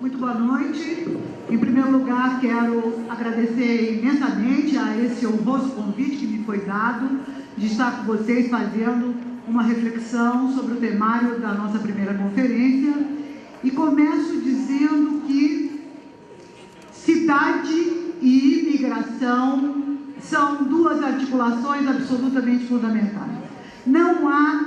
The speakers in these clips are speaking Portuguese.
Muito boa noite. Em primeiro lugar, quero agradecer imensamente a esse honroso convite que me foi dado de estar com vocês fazendo uma reflexão sobre o temário da nossa primeira conferência. E começo dizendo que cidade e imigração são duas articulações absolutamente fundamentais. Não há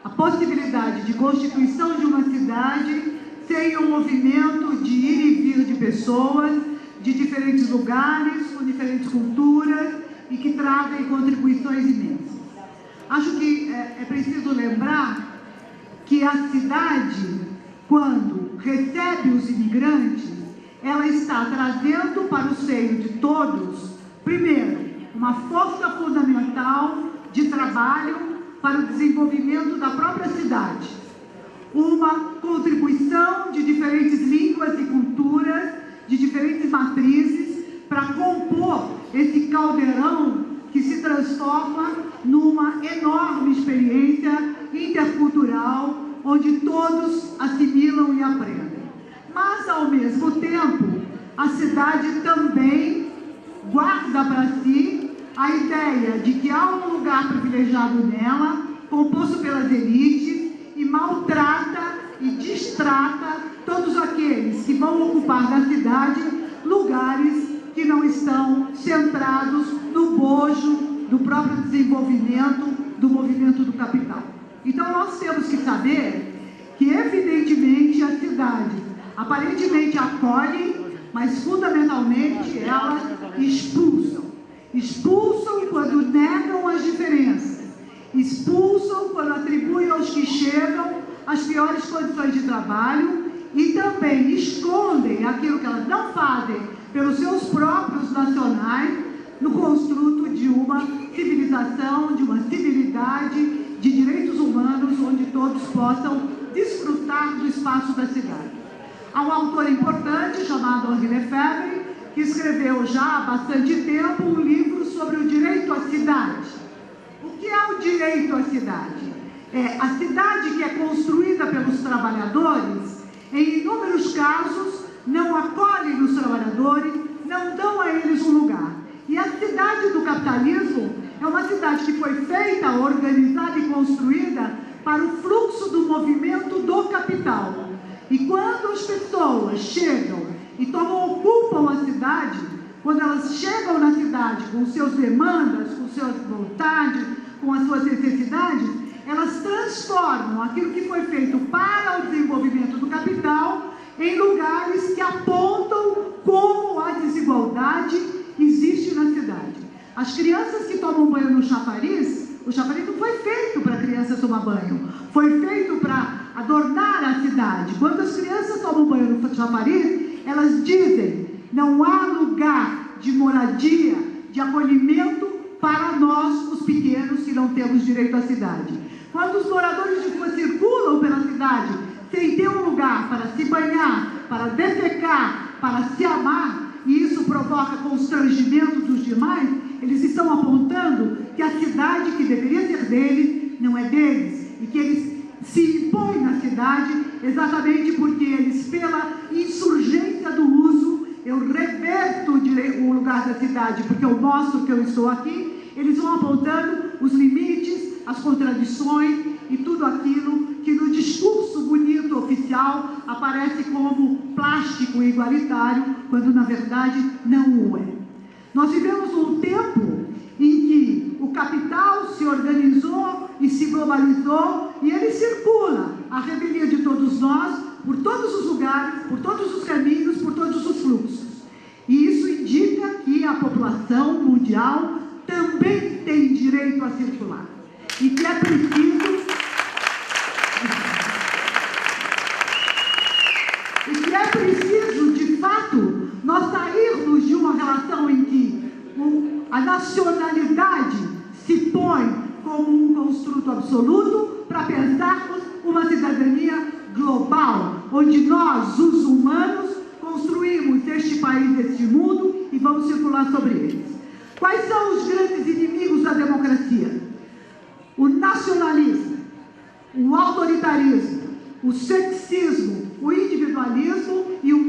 a possibilidade de constituição de uma cidade sem um movimento de ir e vir de pessoas de diferentes lugares, com diferentes culturas e que trazem contribuições imensas. Acho que é preciso lembrar que a cidade, quando recebe os imigrantes, ela está trazendo para o seio de todos, primeiro, uma força fundamental de trabalho para o desenvolvimento da própria cidade, uma contribuição de diferentes línguas e culturas, de diferentes matrizes, para compor esse caldeirão que se transforma numa enorme experiência intercultural, onde todos assimilam e aprendem. Mas, ao mesmo tempo, a cidade também guarda para si a ideia de que há um lugar privilegiado nela, composto pelas elites, e maltrata e distrata todos aqueles que vão ocupar da cidade lugares que não estão centrados no bojo do próprio desenvolvimento do movimento do capital. Então nós temos que saber que, evidentemente, as cidades aparentemente acolhem, mas fundamentalmente elas expulsam. Expulsam quando negam as diferenças. Expulsam quando atribuem aos que chegam as piores condições de trabalho e também escondem aquilo que elas não fazem pelos seus próprios nacionais no construto de uma civilização, de uma civilidade, de direitos humanos, onde todos possam desfrutar do espaço da cidade. Há um autor importante chamado Henri Lefebvre, que escreveu já há bastante tempo um livro sobre o direito à cidade. O que é o direito à cidade? É a cidade que é construída pelos trabalhadores, em inúmeros casos, não acolhem os trabalhadores, não dão a eles um lugar. E a cidade do capitalismo é uma cidade que foi feita, organizada e construída para o fluxo do movimento do capital. E quando as pessoas chegam e ocupam a cidade, quando elas chegam na cidade com suas demandas, com suas vontades, com as suas necessidades, elas transformam aquilo que foi feito para o desenvolvimento do capital em lugares que apontam como a desigualdade existe na cidade. As crianças que tomam banho no chafariz, o chafariz não foi feito para a criança tomar banho, foi feito para adornar a cidade. Quando as crianças tomam banho no chafariz, elas dizem: não há lugar de moradia, de acolhimento para nós, os pequenos, que não temos direito à cidade. Quando os moradores de rua circulam pela cidade sem ter um lugar para se banhar, para defecar, para se amar, e isso provoca constrangimento dos demais, eles estão apontando que a cidade que deveria ser deles, não é deles, e que eles se impõem na cidade exatamente porque eles, pela insurgência do uso, eu reverto o lugar da cidade, porque eu mostro que eu estou aqui, eles vão apontando os limites, as contradições e tudo aquilo que no discurso bonito oficial aparece como plástico e igualitário, quando na verdade não o é. Nós vivemos um tempo em que o capital se organizou e se globalizou e ele circula a revelia de todos nós, por todos os lugares, por todos os caminhos, por todos os fluxos. E isso indica que a população mundial também tem direito a circular. E que é preciso, de fato, nós sairmos de uma relação em que a nacionalidade se põe como um construto absoluto para pensarmos uma cidadania global, onde nós, os humanos, construímos este país, este mundo e vamos circular sobre eles. Quais são os grandes inimigos da democracia? O nacionalismo, o autoritarismo, o sexismo, o individualismo e o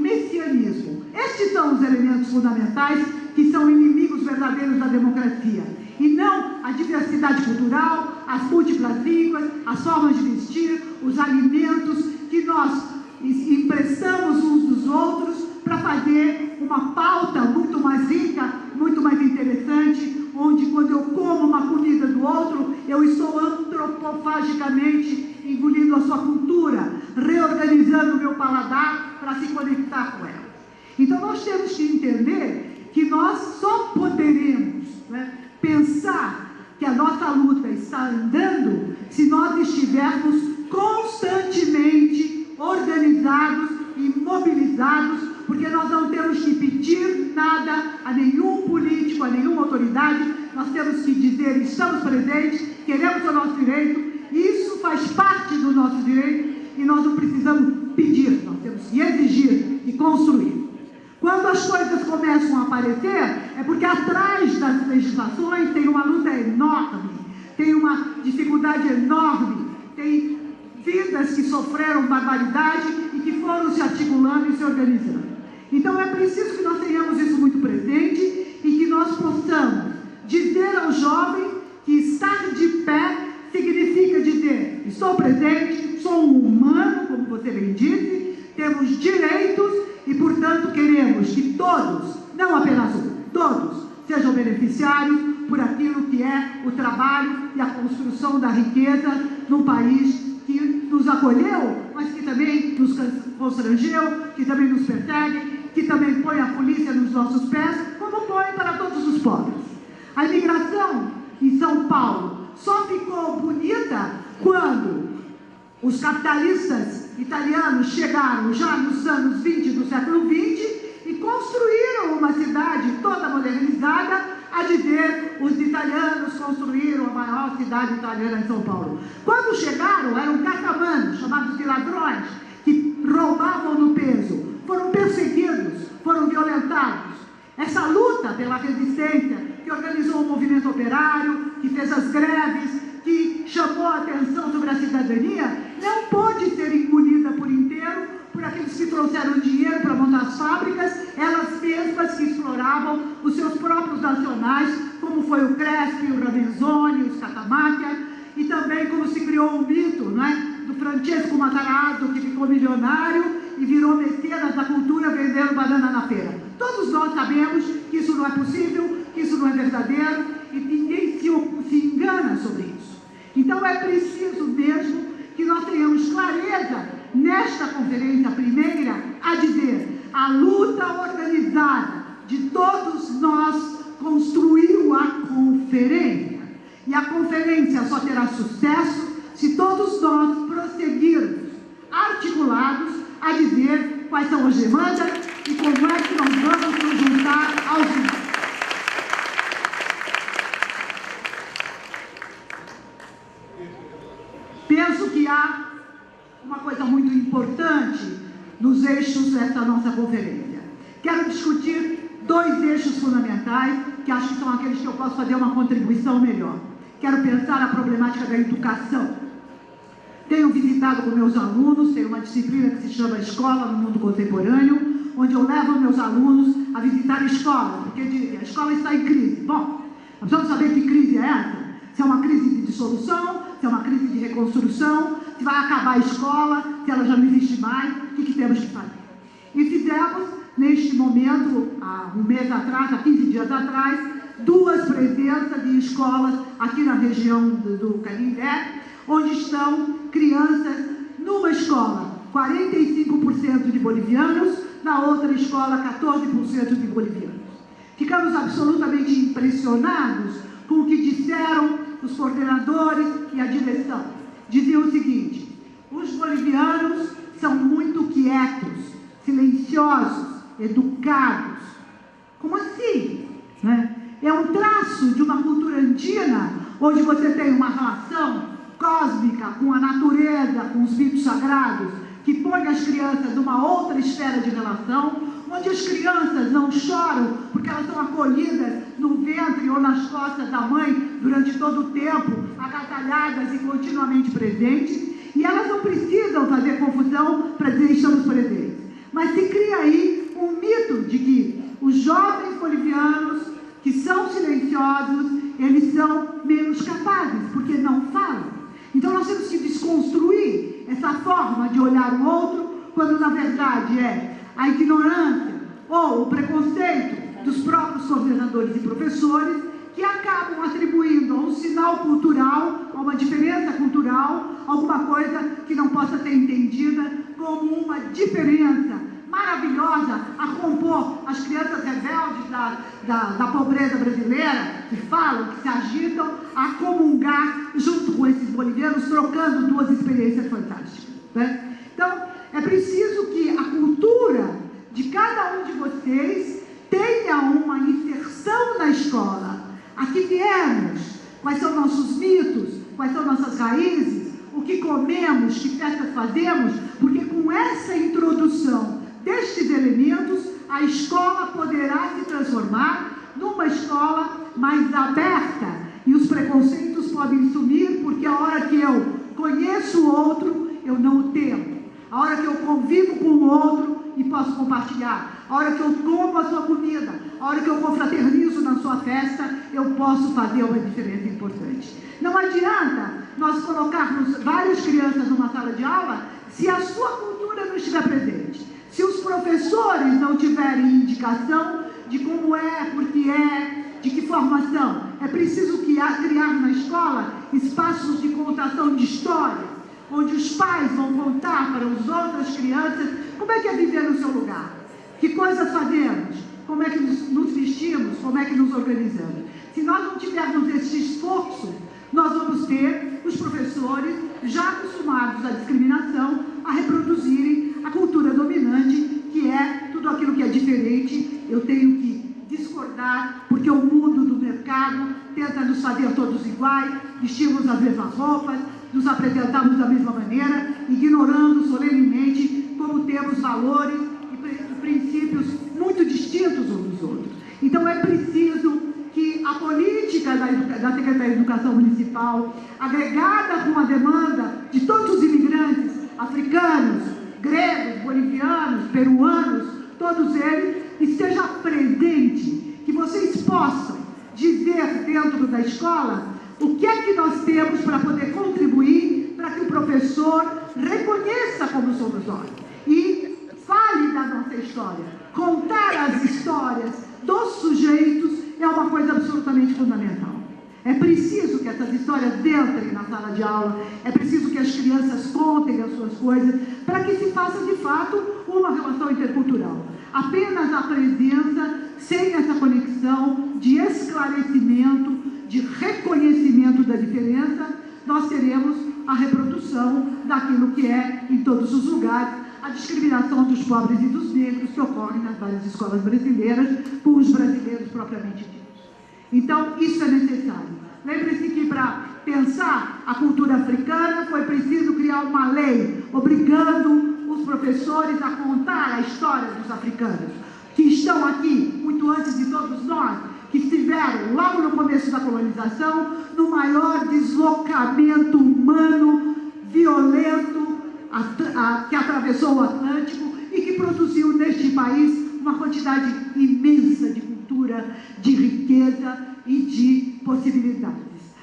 fundamentais que são inimigos verdadeiros da democracia. E não a diversidade cultural, as múltiplas línguas, as formas de vestir, os alimentos que nós emprestamos uns dos outros para fazer uma pauta muito mais rica, muito mais interessante, onde quando eu como uma comida do outro, eu estou antropofagicamente engolindo a sua cultura, reorganizando o meu paladar para se conectar com ela. Então nós temos que entender que nós só poderemos, né, pensar que a nossa luta está andando se nós estivermos constantemente organizados e mobilizados, porque nós não temos que pedir nada a nenhum político, a nenhuma autoridade, nós temos que dizer: estamos presentes, queremos o nosso direito, isso faz parte do nosso direito e nós não precisamos pedir, nós temos que exigir e construir. Quando as coisas começam a aparecer, é porque atrás das legislações tem uma luta enorme, tem uma dificuldade enorme, tem vidas que sofreram barbaridade e que foram se articulando e se organizando. Então é preciso que nós tenhamos isso muito presente e que nós possamos dizer ao jovem que estar de pé significa dizer: estou presente, sou um humano, como você bem disse, temos direitos e, portanto, queremos que todos, não apenas um, todos sejam beneficiários por aquilo que é o trabalho e a construção da riqueza no país que nos acolheu, mas que também nos constrangeu, que também nos persegue, que também põe a polícia nos nossos pés, como põe para todos os pobres. A imigração em São Paulo só ficou bonita quando os capitalistas italianos chegaram já nos anos 20 do século XX e construíram uma cidade toda modernizada, a dizer: os italianos construíram a maior cidade italiana em São Paulo. Quando chegaram, eram catamanos, chamados de ladrões, que roubavam no peso, foram perseguidos, foram violentados. Essa luta pela resistência, que organizou o movimento operário, que fez as greves, que chamou a atenção sobre a cidadania, não pôde ser engolida por inteiro por aqueles que trouxeram dinheiro para montar as fábricas, elas mesmas que exploravam os seus próprios nacionais, como foi o Crespi, o Ravenzzoni, o Scatamacchia, e também como se criou o mito, não é, do Francesco Matarazzo, que ficou milionário e virou mecenas da cultura vendendo banana na feira. Todos nós sabemos que isso não é possível, que isso não é verdadeiro, e ninguém se engana sobre isso. Então é preciso mesmo que nós tenhamos clareza nesta conferência primeira a dizer: a luta organizada de todos nós construiu a conferência. E a conferência só terá sucesso se todos nós prosseguirmos articulados a dizer quais são as demandas e como é que nós vamos nos juntar aos demais. Penso que há uma coisa muito importante nos eixos dessa nossa conferência. Quero discutir dois eixos fundamentais, que acho que são aqueles que eu posso fazer uma contribuição melhor. Quero pensar a problemática da educação. Tenho visitado com meus alunos, tenho uma disciplina que se chama Escola no Mundo Contemporâneo, onde eu levo meus alunos a visitar escolas, porque dizem: a escola está em crise. Bom, nós precisamos saber que crise é essa. Se é uma crise de dissolução, se é uma crise de reconstrução, se vai acabar a escola, se ela já não existe mais, o que temos que fazer? E fizemos, neste momento, há um mês atrás, há 15 dias atrás, 2 presenças de escolas aqui na região do Canindé, onde estão crianças numa escola, 45% de bolivianos, na outra escola, 14% de bolivianos. Ficamos absolutamente impressionados com o que disseram os coordenadores e a direção. Diziam o seguinte: os bolivianos são muito quietos, silenciosos, educados. Como assim? Né? É um traço de uma cultura andina, onde você tem uma relação cósmica com a natureza, com os mitos sagrados, que põe as crianças numa outra esfera de relação, onde as crianças não choram porque elas são acolhidas no ventre ou nas costas da mãe durante todo o tempo, agasalhadas e continuamente presentes, e elas não precisam fazer confusão para dizer: estamos presentes. Mas se cria aí um mito de que os jovens bolivianos que são silenciosos, eles são menos capazes, porque não falam. Então nós temos que desconstruir essa forma de olhar o outro, quando na verdade é a ignorância ou o preconceito dos próprios coordenadores e professores, que acabam atribuindo a um sinal cultural, a uma diferença cultural, alguma coisa que não possa ser entendida como uma diferença maravilhosa a compor as crianças rebeldes da pobreza brasileira, que falam, que se agitam, a comungar junto com esses bolivianos, trocando duas experiências fantásticas, né? Então, é preciso que a cultura de cada um de vocês tenha uma inserção na escola. Aqui viemos, quais são nossos mitos, quais são nossas raízes, o que comemos, que festas fazemos, porque com essa introdução destes elementos, a escola poderá se transformar numa escola mais aberta e os preconceitos podem sumir, porque a hora que eu conheço o outro, eu não o temo. A hora que eu convivo com o outro e posso compartilhar, a hora que eu como a sua comida, a hora que eu confraternizo na sua festa, eu posso fazer uma diferença importante. Não adianta nós colocarmos várias crianças numa sala de aula se a sua cultura não estiver presente. Se os professores não tiverem indicação de como é, por que é, de que formação. É preciso criar na escola espaços de contação de história, onde os pais vão contar para as outras crianças como é que é viver no seu lugar, que coisas fazemos, como é que nos vestimos, como é que nos organizamos. Se nós não tivermos esse esforço, nós vamos ter os professores já acostumados à discriminação, a reproduzirem a cultura dominante, que é tudo aquilo que é diferente, eu tenho que discordar, porque o mundo do mercado tenta nos fazer todos iguais, vestimos as mesmas roupas, nos apresentamos da mesma maneira, ignorando solenemente como temos valores e princípios muito distintos uns dos outros. Então é preciso que a política da Secretaria de Educação Municipal, agregada com a demanda de todos os imigrantes africanos, gregos, bolivianos, peruanos, todos eles, esteja presente, que vocês possam dizer dentro da escola o que é que nós temos para poder contribuir para que o professor reconheça como somos nós e fale da nossa história. Contar as histórias dos sujeitos é uma coisa absolutamente fundamental. É preciso que essas histórias entrem na sala de aula, é preciso que as crianças contem as suas coisas, para que se faça de fato uma relação intercultural. Apenas a presença, sem essa conexão de esclarecimento, de reconhecimento da diferença, nós teremos a reprodução daquilo que é, em todos os lugares, a discriminação dos pobres e dos negros que ocorre nas várias escolas brasileiras, com os brasileiros propriamente ditos. Então, isso é necessário. Lembre-se que para pensar a cultura africana foi preciso criar uma lei obrigando os professores a contar a história dos africanos, que estão aqui muito antes de todos nós, que estiveram logo no começo da colonização, no maior deslocamento humano, violento, que atravessou o Atlântico e que produziu neste país uma quantidade imensa de cultura, de riqueza e de possibilidades.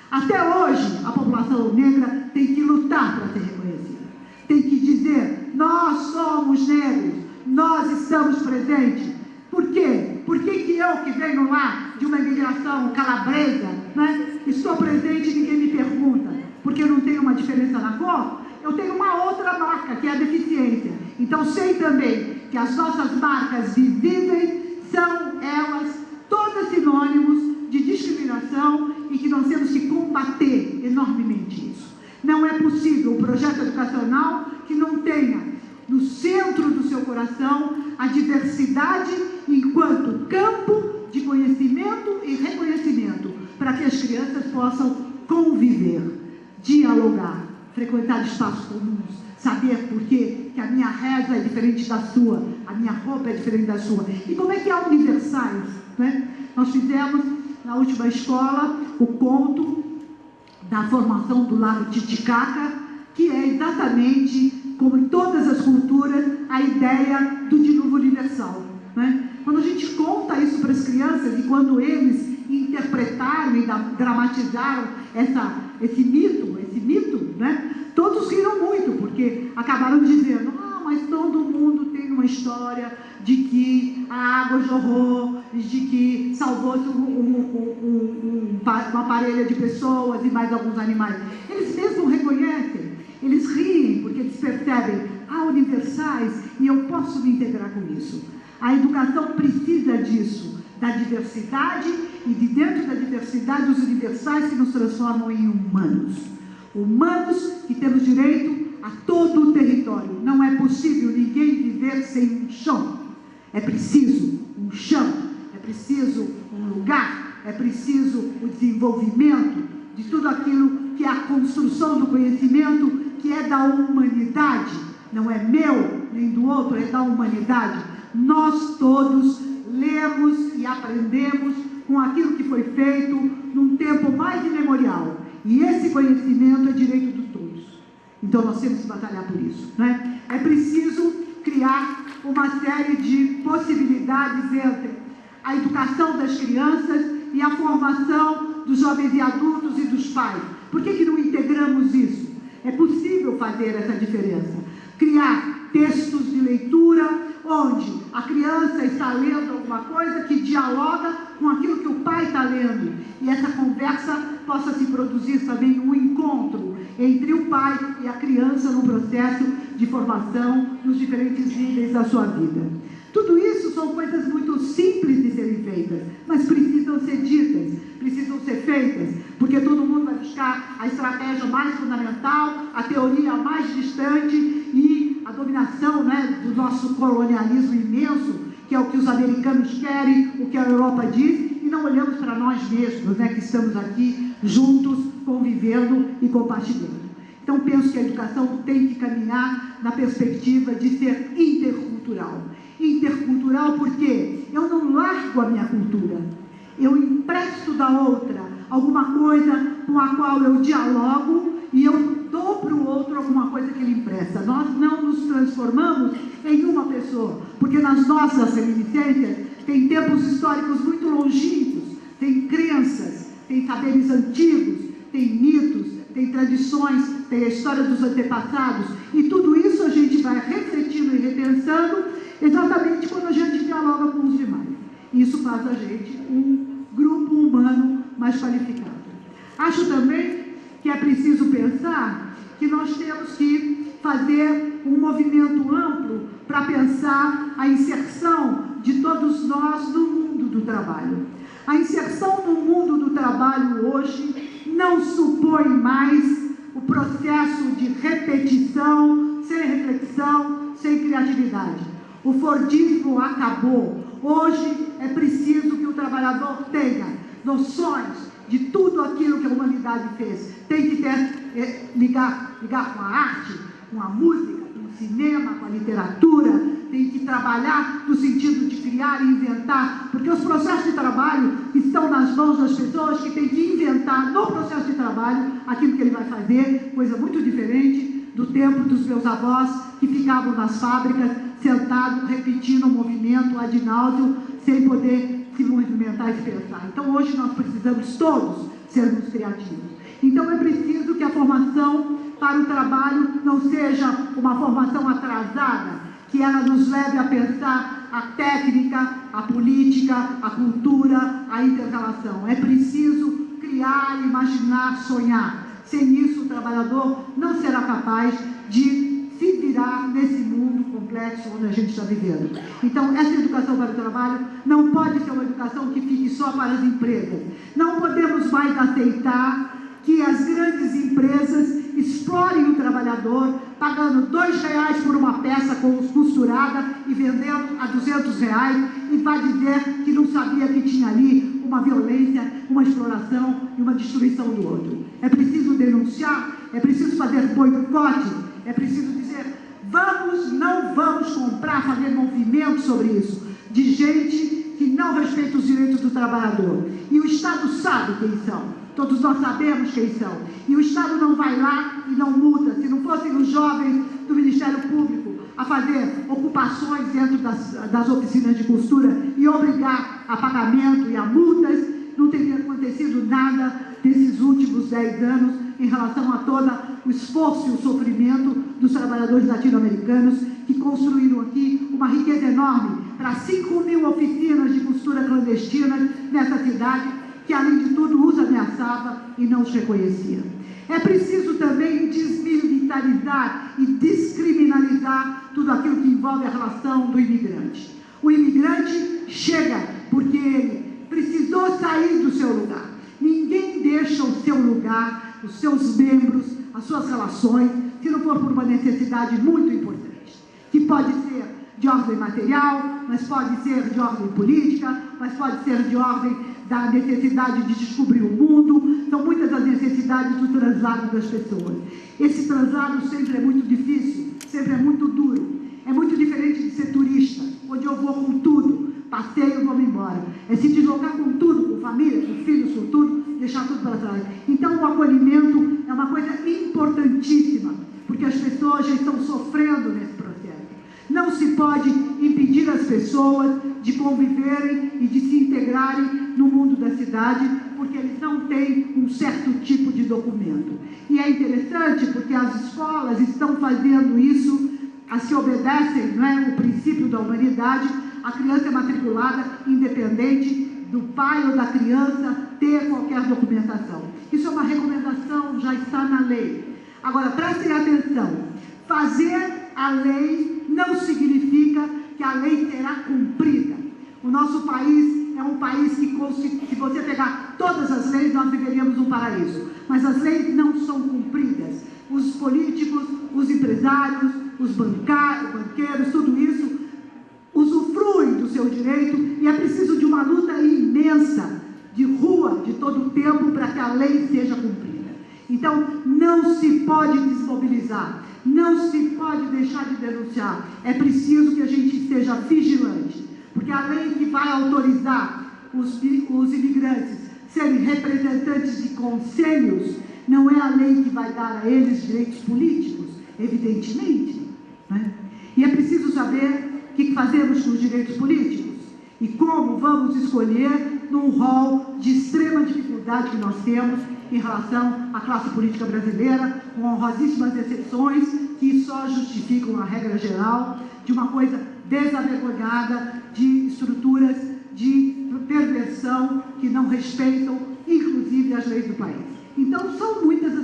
Até hoje, a população negra tem que lutar para ser reconhecida. Tem que dizer, nós somos negros, nós estamos presentes. Por quê? Por que eu, que venho lá de uma imigração calabresa, né, estou presente e ninguém me pergunta? Porque eu não tenho uma diferença na cor? Eu tenho uma outra marca, que é a deficiência. Então, sei também que as nossas marcas visíveis são, elas, todas sinônimos de discriminação e que nós temos que combater enormemente isso. Não é possível um projeto educacional que não tenha no centro do seu coração a diversidade enquanto campo de conhecimento e reconhecimento, para que as crianças possam conviver, dialogar, frequentar espaços comuns, saber por quê que a minha reza é diferente da sua, a minha roupa é diferente da sua. E como é que há universais, né? Nós fizemos na última escola o conto da formação do lago Titicaca, que é exatamente, como em todas as culturas, a ideia do dilúvio universal, né? Quando a gente conta isso para as crianças, quando eles interpretaram e dramatizaram esse mito, né? Todos riram muito, porque acabaram dizendo: ah, mas todo mundo tem uma história de que a água jorrou, de que salvou-se uma parelha de pessoas e mais alguns animais. Eles mesmos reconhecem, eles riem, porque eles percebem: há universais e eu posso me integrar com isso. A educação precisa disso, da diversidade, e de dentro da diversidade os universais que nos transformam em humanos. Humanos que temos direito a todo o território. Não é possível ninguém viver sem um chão. É preciso um chão, é preciso um lugar, é preciso o desenvolvimento de tudo aquilo que é a construção do conhecimento, que é da humanidade. Não é meu nem do outro, é da humanidade. Nós todos lemos e aprendemos com aquilo que foi feito num tempo mais imemorial. E esse conhecimento é direito de todos. Então nós temos que batalhar por isso, né? É preciso criar uma série de possibilidades entre a educação das crianças e a formação dos jovens e adultos e dos pais. Por que não integramos isso? É possível fazer essa diferença. Criar textos de leitura onde a criança está lendo alguma coisa que dialoga com aquilo que o pai está lendo. E essa conversa possa se produzir também um encontro entre o pai e a criança no processo de formação nos diferentes níveis da sua vida. Tudo isso são coisas muito simples de serem feitas, mas precisam ser ditas, precisam ser feitas, porque todo mundo vai buscar a estratégia mais fundamental, a teoria mais distante e a dominação, né, do nosso colonialismo imenso, que é o que os americanos querem, o que a Europa diz, e não olhamos para nós mesmos, né, que estamos aqui juntos, convivendo e compartilhando. Então, penso que a educação tem que caminhar na perspectiva de ser intercultural. Intercultural porque eu não largo a minha cultura, eu empresto da outra alguma coisa com a qual eu dialogo e eu dou para o outro alguma coisa que ele empresta. Nós não nos transformamos em uma pessoa, porque nas nossas reminiscências tem tempos históricos muito longínquos, tem crenças, tem saberes antigos, tem mitos, tem tradições, tem a história dos antepassados, e tudo isso a gente vai refletindo e repensando exatamente quando a gente dialoga com os demais. Isso faz a gente um grupo humano mais qualificado. Acho também que é preciso pensar que nós temos que fazer um movimento amplo para pensar a inserção de todos nós no mundo do trabalho. A inserção no mundo do trabalho hoje não supõe mais o processo de repetição, sem reflexão, sem criatividade. O Fordismo acabou. Hoje é preciso que o trabalhador tenha noções de tudo aquilo que a humanidade fez. Tem que ter, ligar com a arte, com a música, com o cinema, com a literatura. Tem que trabalhar no sentido de criar e inventar, porque os processos de trabalho estão nas mãos das pessoas que têm que inventar no processo de trabalho aquilo que ele vai fazer, coisa muito diferente do tempo dos meus avós que ficavam nas fábricas sentados, repetindo o movimento ad nauseam, sem poder se movimentar e se pensar. Então hoje nós precisamos todos sermos criativos. Então é preciso que a formação para o trabalho não seja uma formação atrasada, que ela nos leve a pensar a técnica, a política, a cultura, a inter-relação. É preciso criar, imaginar, sonhar. Sem isso, o trabalhador não será capaz de se virar nesse mundo complexo onde a gente está vivendo. Então, essa educação para o trabalho não pode ser uma educação que fique só para as empresas. Não podemos mais aceitar que as grandes empresas explorem o trabalhador, pagando R$2 por uma peça costurada e vendendo a R$200, e vai dizer que não sabia que tinha ali uma violência, uma exploração e uma destruição do outro. É preciso denunciar, é preciso fazer boicote, é preciso dizer: não vamos comprar, fazer movimento sobre isso, de gente que não respeita os direitos do trabalhador. E o Estado sabe quem são. Todos nós sabemos quem são. E o Estado não vai lá e não multa. Se não fossem os jovens do Ministério Público a fazer ocupações dentro das oficinas de costura e obrigar a pagamento e a multas, não teria acontecido nada nesses últimos 10 anos em relação a todo o esforço e o sofrimento dos trabalhadores latino-americanos que construíram aqui uma riqueza enorme para 5.000 oficinas de costura clandestinas nessa cidade, que além de tudo os ameaçava e não os reconhecia. É preciso também desmilitarizar e descriminalizar tudo aquilo que envolve a relação do imigrante. O imigrante chega porque ele precisou sair do seu lugar. Ninguém deixa o seu lugar, os seus membros, as suas relações, se não for por uma necessidade muito importante, que pode ser de ordem material, mas pode ser de ordem política, mas pode ser de ordem da necessidade de descobrir o mundo. São muitas as necessidades do translado das pessoas. Esse translado sempre é muito difícil, sempre é muito duro. É muito diferente de ser turista, onde eu vou com tudo, passeio e vou embora. É se deslocar com tudo, com família, com filhos, com tudo, deixar tudo para trás. Então o acolhimento é uma coisa importantíssima, porque as pessoas já estão sofrendo nesse processo. Não se pode impedir as pessoas de conviverem e de se integrarem no mundo da cidade, porque eles não têm um certo tipo de documento. E é interessante porque as escolas estão fazendo isso, as que obedecem, não é, o princípio da humanidade. A criança é matriculada independente do pai ou da criança ter qualquer documentação. Isso é uma recomendação, já está na lei. Agora, prestem atenção, fazer a lei não significa que a lei será cumprida. O nosso país é um país que, se você pegar todas as leis, nós viveríamos um paraíso. Mas as leis não são cumpridas. Os políticos, os empresários, os banqueiros, tudo isso usufruem do seu direito, e é preciso de uma luta imensa, de rua, de todo o tempo, para que a lei seja cumprida. Então, não se pode desmobilizar, não se pode deixar de denunciar. É preciso que a gente esteja vigilante, porque a lei que vai autorizar os imigrantes serem representantes de conselhos não é a lei que vai dar a eles direitos políticos, evidentemente, né? E é preciso saber o que fazemos com os direitos políticos e como vamos escolher num rol de extrema dificuldade que nós temos em relação à classe política brasileira, com honrosíssimas exceções que só justificam a regra geral de uma coisa desavergonhada, de estruturas de perversão que não respeitam, inclusive, as leis do país. Então, são muitas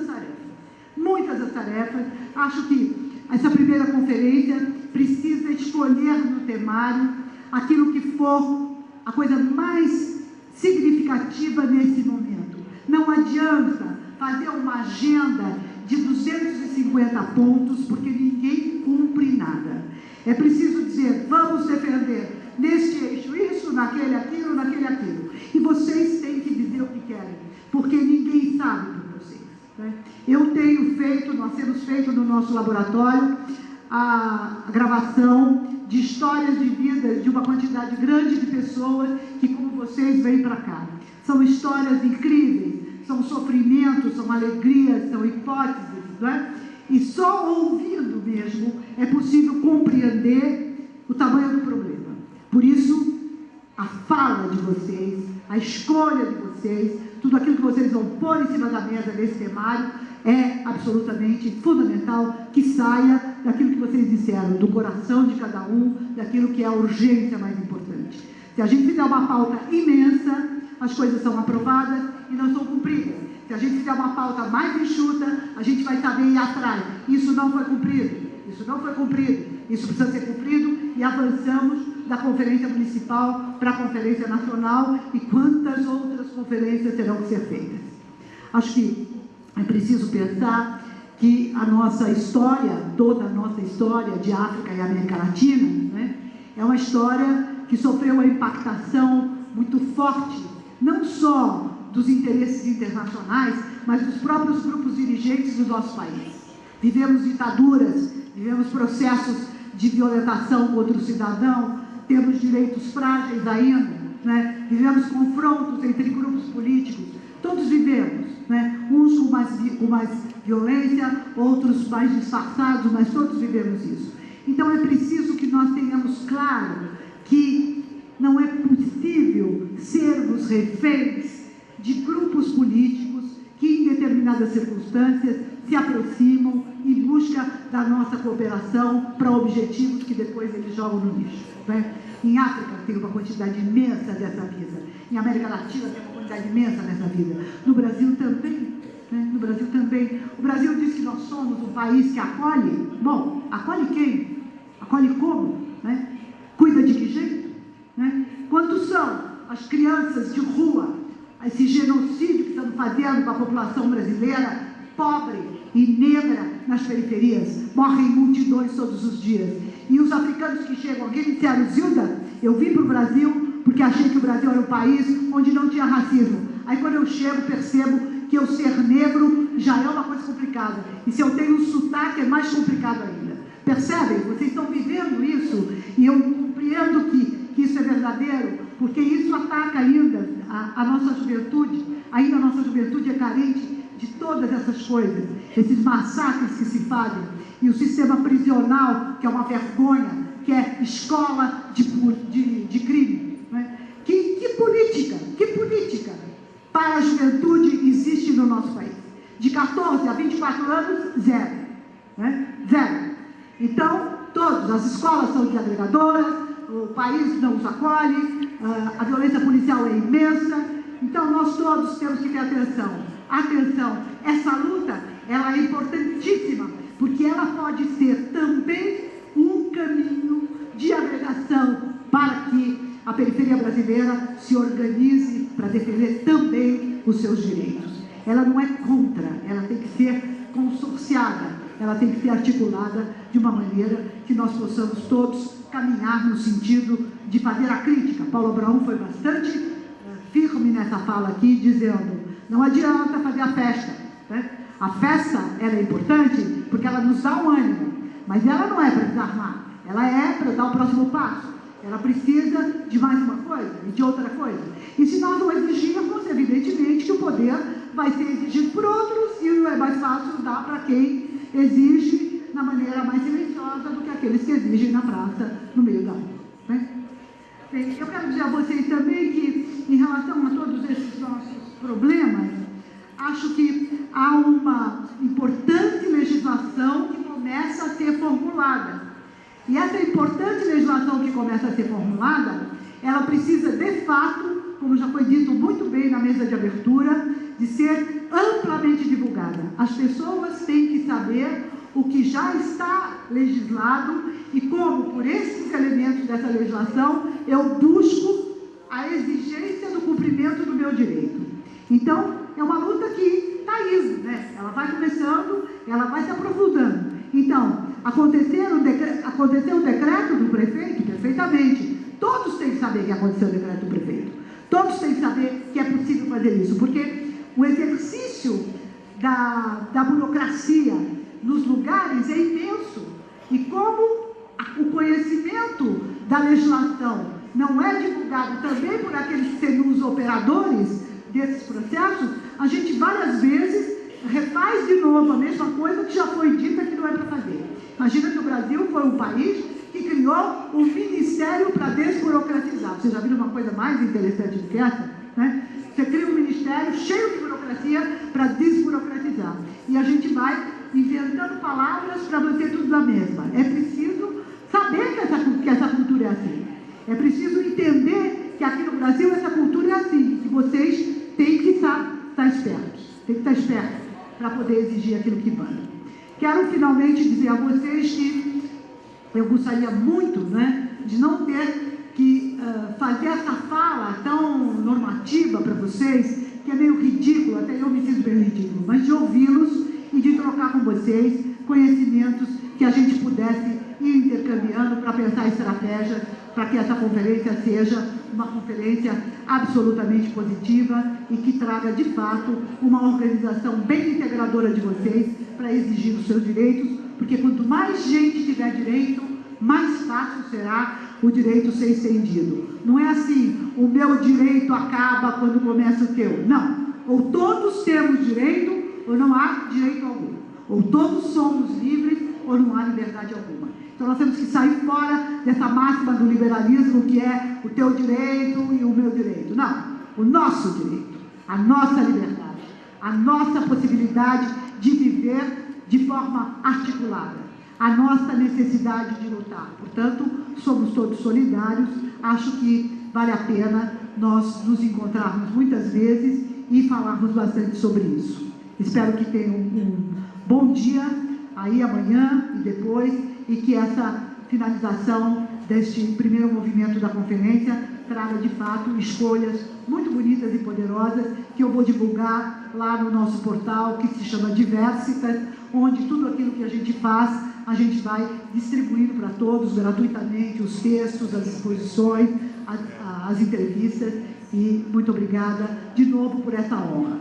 as tarefas. Acho que essa primeira conferência precisa escolher no temário aquilo que for a coisa mais significativa nesse momento. Não adianta fazer uma agenda de 250 pontos, porque ninguém cumpre nada. É preciso dizer, vamos defender neste eixo isso, naquele, aquilo, naquele, aquilo. E vocês têm que dizer o que querem, porque ninguém sabe por vocês, né? Eu tenho feito, nós temos feito no nosso laboratório a gravação de histórias de vida de uma quantidade grande de pessoas que, como vocês, vêm para cá. São histórias incríveis, são sofrimentos, são alegrias, são hipóteses, não é? E só ouvindo mesmo é possível compreender o tamanho do problema. Por isso, a fala de vocês, a escolha de vocês, tudo aquilo que vocês vão pôr em cima da mesa nesse temário é absolutamente fundamental que saia daquilo que vocês disseram, do coração de cada um, daquilo que é a urgência mais importante. Se a gente fizer uma pauta imensa, as coisas são aprovadas e não são cumpridas. Se a gente fizer uma pauta mais enxuta, a gente vai saber ir atrás. Isso não foi cumprido, isso não foi cumprido, isso precisa ser cumprido, e avançamos da Conferência Municipal para a Conferência Nacional, e quantas outras conferências terão que ser feitas. Acho que é preciso pensar que a nossa história, toda a nossa história de África e América Latina, né, é uma história que sofreu uma impactação muito forte, não só dos interesses internacionais, mas dos próprios grupos dirigentes do nosso país. Vivemos ditaduras, vivemos processos de violentação contra o cidadão, temos direitos frágeis ainda, né? Vivemos confrontos entre grupos políticos, todos vivemos, né? Uns com mais violência, outros mais disfarçados, mas todos vivemos isso. Então é preciso que nós tenhamos claro que não é possível sermos reféns de grupos políticos que, em determinadas circunstâncias, se aproximam em busca da nossa cooperação para objetivos que depois eles jogam no lixo. Né? Em África tem uma quantidade imensa dessa vida. Em América Latina tem uma quantidade imensa dessa vida. No Brasil também. Né? No Brasil também. O Brasil diz que nós somos um país que acolhe. Bom, acolhe quem? Acolhe como? Né? Cuida de que jeito? Né? Quantos são as crianças de rua, esse genocídio que estamos fazendo com a população brasileira, pobre e negra nas periferias? Morrem multidões todos os dias. E os africanos que chegam aqui me disseram: Zilda, eu vim para o Brasil porque achei que o Brasil era um país onde não tinha racismo. Aí quando eu chego, percebo que eu ser negro já é uma coisa complicada. E se eu tenho um sotaque, é mais complicado ainda. Percebem? Vocês estão vivendo isso, e eu compreendo que isso é verdadeiro, porque isso ataca ainda a nossa juventude. Ainda a nossa juventude é carente de todas essas coisas, esses massacres que se fazem, e o sistema prisional, que é uma vergonha, que é escola de crime. Né? Que política para a juventude existe no nosso país? De 14 a 24 anos, zero. Né? Zero. Então, todos, as escolas são desagregadoras, o país não os acolhe, a violência policial é imensa. Então, nós todos temos que ter atenção. Atenção, essa luta, ela é importantíssima, porque ela pode ser também um caminho de agregação para que a periferia brasileira se organize para defender também os seus direitos. Ela não é contra, ela tem que ser consorciada, ela tem que ser articulada de uma maneira que nós possamos todos caminhar no sentido de fazer a crítica. Paulo Abraão foi bastante firme nessa fala aqui, dizendo: não adianta fazer a festa. Né? A festa, ela é importante porque ela nos dá um ânimo, mas ela não é para desarmar, ela é para dar o próximo passo. Ela precisa de mais uma coisa e de outra coisa. E se nós não exigirmos, evidentemente que o poder vai ser exigido por outros, e não é mais fácil dar para quem exige na maneira mais silenciosa do que aqueles que exigem na praça, no meio da rua. Né? Bem, eu quero dizer a vocês também que, em relação a todos esses nossos problemas, acho que há uma importante legislação que começa a ser formulada. E essa importante legislação que começa a ser formulada, ela precisa, de fato, como já foi dito muito bem na mesa de abertura, de ser amplamente divulgada. As pessoas têm que saber o que já está legislado e como, por esses elementos dessa legislação, eu busco a exigência do cumprimento do meu direito. Então, é uma luta que está indo, né? Ela vai começando, ela vai se aprofundando. Então, aconteceu o decreto do prefeito, perfeitamente. Todos têm que saber que aconteceu o decreto do prefeito. Todos têm que saber que é possível fazer isso, porque o exercício da burocracia nos lugares é imenso. E como o conhecimento da legislação não é divulgado também por aqueles serus operadores desses processos, a gente várias vezes refaz de novo a mesma coisa que já foi dita que não é para fazer. Imagina que o Brasil foi um país que criou um ministério para desburocratizar. Vocês já viram uma coisa mais interessante do que essa? Né? Você cria um ministério cheio de burocracia para desburocratizar. E a gente vai inventando palavras para manter tudo na mesma. É preciso saber que essa cultura é assim. É preciso entender que aqui no Brasil essa cultura é assim. E vocês têm que estar espertos. Tem que estar espertos para poder exigir aquilo que manda. Quero finalmente dizer a vocês que eu gostaria muito, né, de não ter que fazer essa fala tão normativa para vocês, que é meio ridículo, até eu me sinto meio ridículo, mas de ouvi-los e de trocar com vocês conhecimentos que a gente pudesse ir intercambiando para pensar estratégias para que essa conferência seja uma conferência absolutamente positiva e que traga, de fato, uma organização bem integradora de vocês para exigir os seus direitos, porque quanto mais gente tiver direito, mais fácil será o direito ser estendido. Não é assim, o meu direito acaba quando começa o teu. Não. Ou todos temos direito, ou não há direito algum. Ou todos somos livres, ou não há liberdade alguma. Então nós temos que sair fora dessa máxima do liberalismo que é o teu direito e o meu direito. Não, o nosso direito, a nossa liberdade, a nossa possibilidade de viver de forma articulada, a nossa necessidade de lutar. Portanto, somos todos solidários. Acho que vale a pena nós nos encontrarmos muitas vezes e falarmos bastante sobre isso. Espero que tenham um bom dia aí amanhã e depois, e que essa finalização deste primeiro movimento da conferência traga de fato escolhas muito bonitas e poderosas que eu vou divulgar lá no nosso portal, que se chama Diversitas, onde tudo aquilo que a gente faz, a gente vai distribuindo para todos gratuitamente, os textos, as exposições, as entrevistas, e muito obrigada de novo por essa honra.